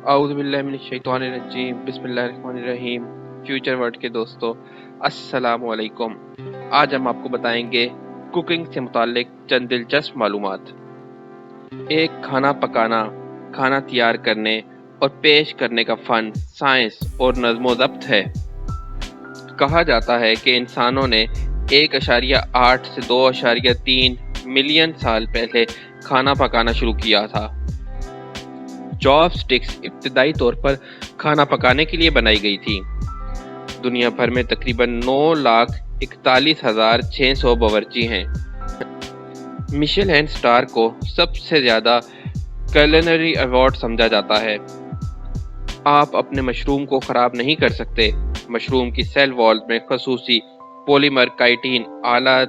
आऊज़ुबिल्लाहिमिनश्शैतानिर्रजीम बिस्मिल्लाहिर्रहमानिर्रहीम। Future word के दोस्तों, अस्सलामु अलैकुम। आज हम आपको बताएंगे कुकिंग से मुताल्लिक चंद दिलचस्प मालूमात। एक खाना पकाना, खाना तैयार करने और पेश करने का फ़न, साइंस और नज़्म-ओ-ज़ब्त है। कहा जाता है कि इंसानों ने 1.8 से 2.3 मिलियन साल पहले खाना पकाना शुरू किया था। चॉपस्टिक्स इब्तिदाई तौर पर खाना पकाने के लिए बनाई गई थी। दुनिया भर में तकरीबन 9,41,600 बावर्ची हैं। मिशेलिन स्टार को सबसे ज़्यादा culinary अवार्ड समझा जाता है। आप अपने मशरूम को ख़राब नहीं कर सकते। मशरूम की सेल वॉल में खसूसी पॉलीमर काइटिन आला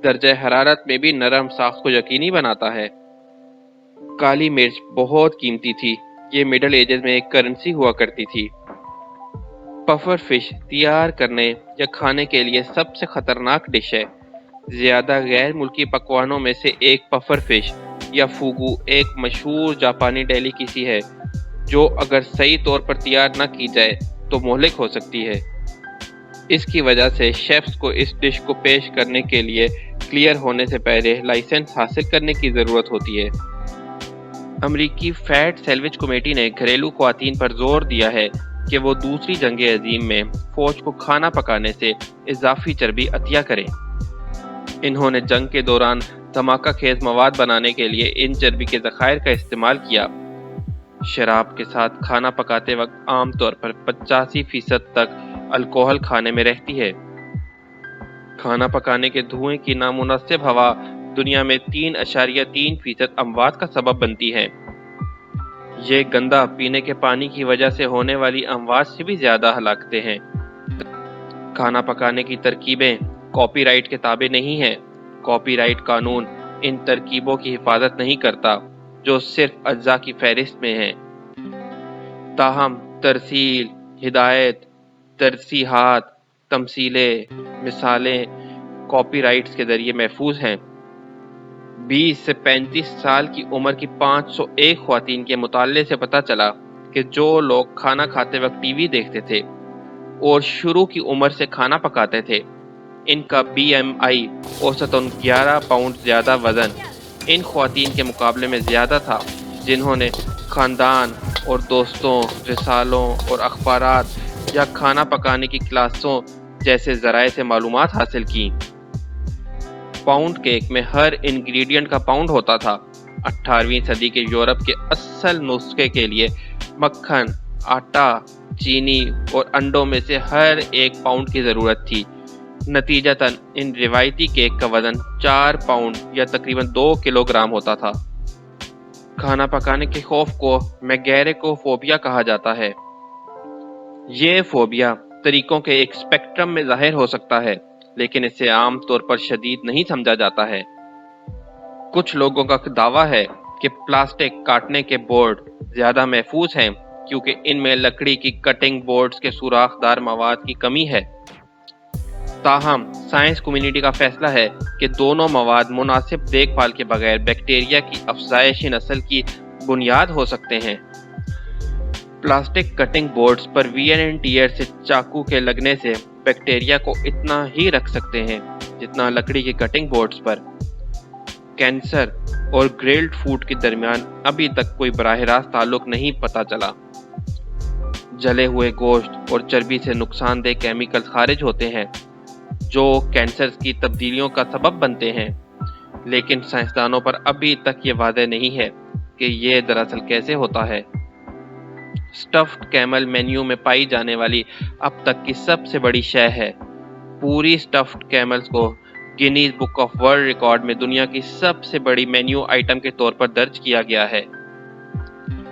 दर्जे हरारत में भी नरम साख्त को यकीनी बनाता है। काली मिर्च बहुत कीमती थी। ये मिडल एजेस में एक करेंसी हुआ करती थी। पफर फिश तैयार करने या खाने के लिए सबसे खतरनाक डिश है। ज़्यादा गैर मुल्की पकवानों में से एक पफर फिश या फूगू एक मशहूर जापानी डेलिकेसी है जो अगर सही तौर पर तैयार न की जाए तो मोहलिक हो सकती है। इसकी वजह से शेफ्स को इस डिश को पेश करने के लिए क्लियर होने से पहले लाइसेंस हासिल करने की ज़रूरत होती है। अमरीकी फैट सैलवेज कमेटी ने घरेलू ख्वातीन पर जोर दिया है कि वो दूसरी जंग अजीम में फौज को खाना पकाने से इजाफी चर्बी अतिया करें। इन्होंने जंग के दौरान धमाका खेज मवाद बनाने के लिए इन चर्बी के ज़खायर का इस्तेमाल किया। शराब के साथ खाना पकाते वक्त आमतौर पर 85% तक अल्कोहल खाने में रहती है। खाना पकाने के धुएं की नामुनासिब हवा दुनिया में 3.3% अमवात का सबब बनती है। ये गंदा पीने के पानी की वजह से होने वाली अमवात से भी ज़्यादा हलाकतें हैं। खाना पकाने की तरकीबें कॉपीराइट के ताबे नहीं हैं। कॉपीराइट कानून इन तरकीबों की हिफाजत नहीं करता जो सिर्फ अज्जा की फहरिस्त में हैं। ताहम तरसील, हिदायत, तरसीहात, तमसीलें, मिसालें कॉपीराइट्स के ज़रिए महफूज हैं। 20 से 35 साल की उम्र की 501 ख्वातीन के मुताले से पता चला कि जो लोग खाना खाते वक्त टीवी देखते थे और शुरू की उम्र से खाना पकाते थे, इनका BMI औसतन 11 पाउंड ज़्यादा वज़न इन ख्वातीन के मुकाबले में ज़्यादा था जिन्होंने ख़ानदान और दोस्तों, रिसालों और अखबारात या खाना पकाने की क्लासों जैसे ज़राए से मालूमात हासिल की। पाउंड केक में हर इंग्रेडिएंट का पाउंड होता था। 18वीं सदी के यूरोप के असल नुस्खे के लिए मक्खन, आटा, चीनी और अंडों में से हर एक पाउंड की ज़रूरत थी। नतीजतन इन रिवायती केक का वज़न 4 पाउंड या तकरीबन 2 किलोग्राम होता था। खाना पकाने के खौफ को मैगैरेकोफोबिया कहा जाता है। ये फोबिया तरीकों के एक स्पेक्ट्रम में ज़ाहिर हो सकता है, लेकिन इसे आम तौर पर शदीद नहीं समझा जाता है। कुछ लोगों का दावा है कि प्लास्टिक काटने के बोर्ड ज़्यादा महफूज हैं क्योंकि इनमें लकड़ी की कटिंग बोर्ड्स के सुराखदार मवाद की कमी है। ताहम साइंस कम्युनिटी का फैसला है कि दोनों मवाद मुनासिब देखभाल के बगैर बैक्टीरिया की अफजाइशी नस्ल की बुनियाद हो सकते हैं। प्लास्टिक कटिंग बोर्ड्स पर वियर एंड टियर से चाकू के लगने से बैक्टीरिया को इतना ही रख सकते हैं जितना लकड़ी के कटिंग बोर्ड्स पर। कैंसर और ग्रिल्ड फूड के दरमियान अभी तक कोई बराह रास्त ताल्लुक नहीं पता चला। जले हुए गोश्त और चर्बी से नुकसानदेह केमिकल्स खारिज होते हैं जो कैंसर की तब्दीलियों का सबब बनते हैं, लेकिन साइंसदानों पर अभी तक ये वाज़ेह नहीं है कि ये दरअसल कैसे होता है। स्टफ्ड कैमल मेन्यू में पाई जाने वाली अब तक की सबसे बड़ी शय है। पूरी स्टफ्ड कैमल्स को Guinness book of world record में दुनिया की सबसे बड़ी मेन्यू आइटम के तौर पर दर्ज किया गया है।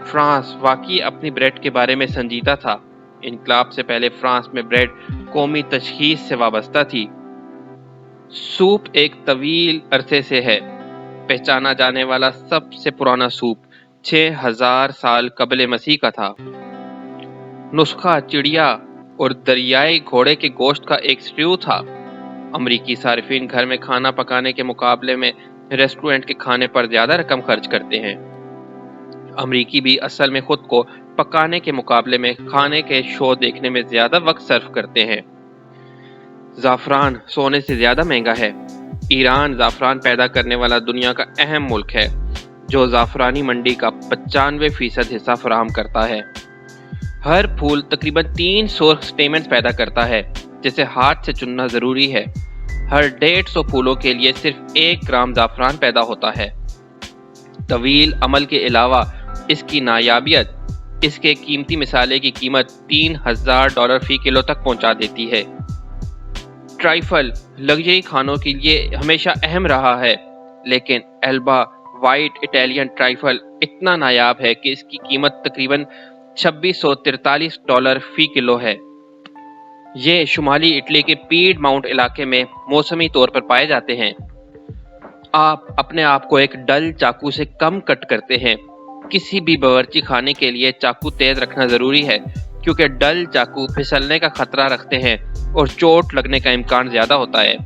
फ्रांस वाकई अपनी ब्रेड के बारे में संजीदा था। इनकलाब से पहले फ्रांस में ब्रेड कौमी तशखीस से वाबस्ता थी। सूप एक तवील अरसे से है पहचाना जाने वाला सबसे पुराना सूप 6000 साल कबल मसीह का था। नुस्खा चिड़िया और दरियाई घोड़े के गोश्त का एक स्ट्यू था। अमरीकी सार्फिन घर में खाना पकाने के मुकाबले में रेस्टोरेंट के खाने पर ज़्यादा रकम खर्च करते हैं। अमरीकी भी असल में खुद को पकाने के मुकाबले में खाने के शो देखने में ज्यादा वक्त सर्फ करते हैं। ज़ाफ़रान सोने से ज्यादा महंगा है। ईरान ज़ाफ़रान पैदा करने वाला दुनिया का अहम मुल्क है, जो ज़ाफ़रानी मंडी का 95% हिस्सा फराहम करता है। हर फूल तकरीबन 300 स्टेमन्स पैदा करता है, जिसे हाथ से चुनना जरूरी है। हर 150 फूलों के लिए सिर्फ 1 ग्राम ज़ाफ़रान पैदा होता है। तवील अमल के अलावा इसकी नायाबियत इसके कीमती मिसाले की कीमत $3000 फी किलो तक पहुंचा देती है। ट्राइफल लग्जरी खानों के लिए हमेशा अहम रहा है, लेकिन एल्बा वाइट इटालियन ट्राइफल इतना नायाब है कि इसकी कीमत तकरीबन $2643 फी किलो है। ये शुमाली इटली के पीडमाउंट इलाके में मौसमी तौर पर पाए जाते हैं। आप अपने आप को एक डल चाकू से कम कट करते हैं। किसी भी बावर्ची खाने के लिए चाकू तेज रखना जरूरी है, क्योंकि डल चाकू फिसलने का खतरा रखते हैं और चोट लगने का इम्कान ज्यादा होता है।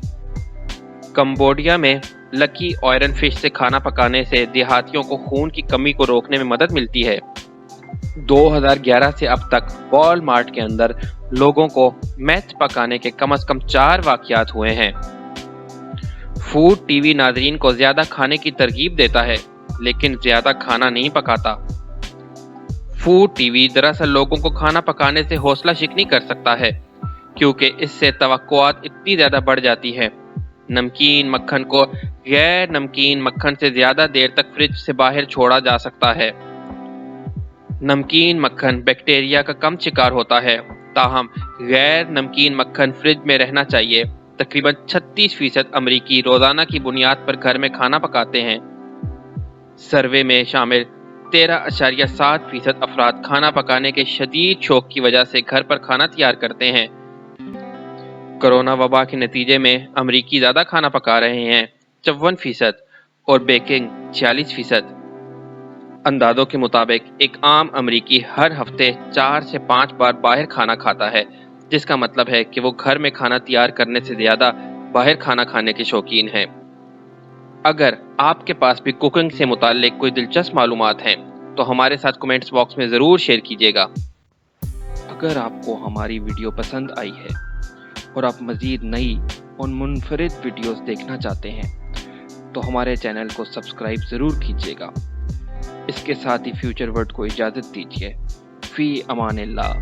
कंबोडिया में लकी आयरन फिश से खाना पकाने से देहातियों को खून की कमी को रोकने में मदद मिलती है। 2011 से अब तक वॉलमार्ट के अंदर लोगों को मैथ पकाने के कम से कम 4 वाकयात हुए हैं। फूड टीवी नाजरीन को ज्यादा खाने की तरगीब देता है, लेकिन ज्यादा खाना नहीं पकाता। फूड टीवी दरअसल लोगों को खाना पकाने से हौसला शिकनी कर सकता है, क्योंकि इससे तवक्कुआत इतनी ज्यादा बढ़ जाती है। नमकीन मक्खन को गैर नमकीन मक्खन से ज्यादा देर तक फ्रिज से बाहर छोड़ा जा सकता है। नमकीन मक्खन बैक्टीरिया का कम शिकार होता है, ताहम गैर नमकीन मक्खन फ्रिज में रहना चाहिए। तकरीबन 36% अमरीकी रोजाना की बुनियाद पर घर में खाना पकाते हैं। सर्वे में शामिल 13.7% अफराद खाना पकाने के शदीद शौक की वजह से घर पर खाना तैयार करते हैं। कोरोना वबा के नतीजे में अमरीकी ज्यादा खाना पका रहे हैं, 54%, और बेकिंग 46%। अंदाजों के मुताबिक एक आम अमरीकी हर हफ्ते 4 से 5 बार बाहर खाना खाता है, जिसका मतलब है कि वो घर में खाना तैयार करने से ज्यादा बाहर खाना खाने के शौकीन हैं। अगर आपके पास भी कुकिंग से मुताल्लिक कोई दिलचस्प मालूमात हैं, तो हमारे साथ कमेंट्स बॉक्स में ज़रूर शेयर कीजिएगा। अगर आपको हमारी वीडियो पसंद आई है और आप मज़ीद नई और मुनफरिद वीडियोस देखना चाहते हैं, तो हमारे चैनल को सब्सक्राइब ज़रूर कीजिएगा। इसके साथ ही फ्यूचर वर्ड को इजाज़त दीजिए। फ़ी अमानिल्लाह।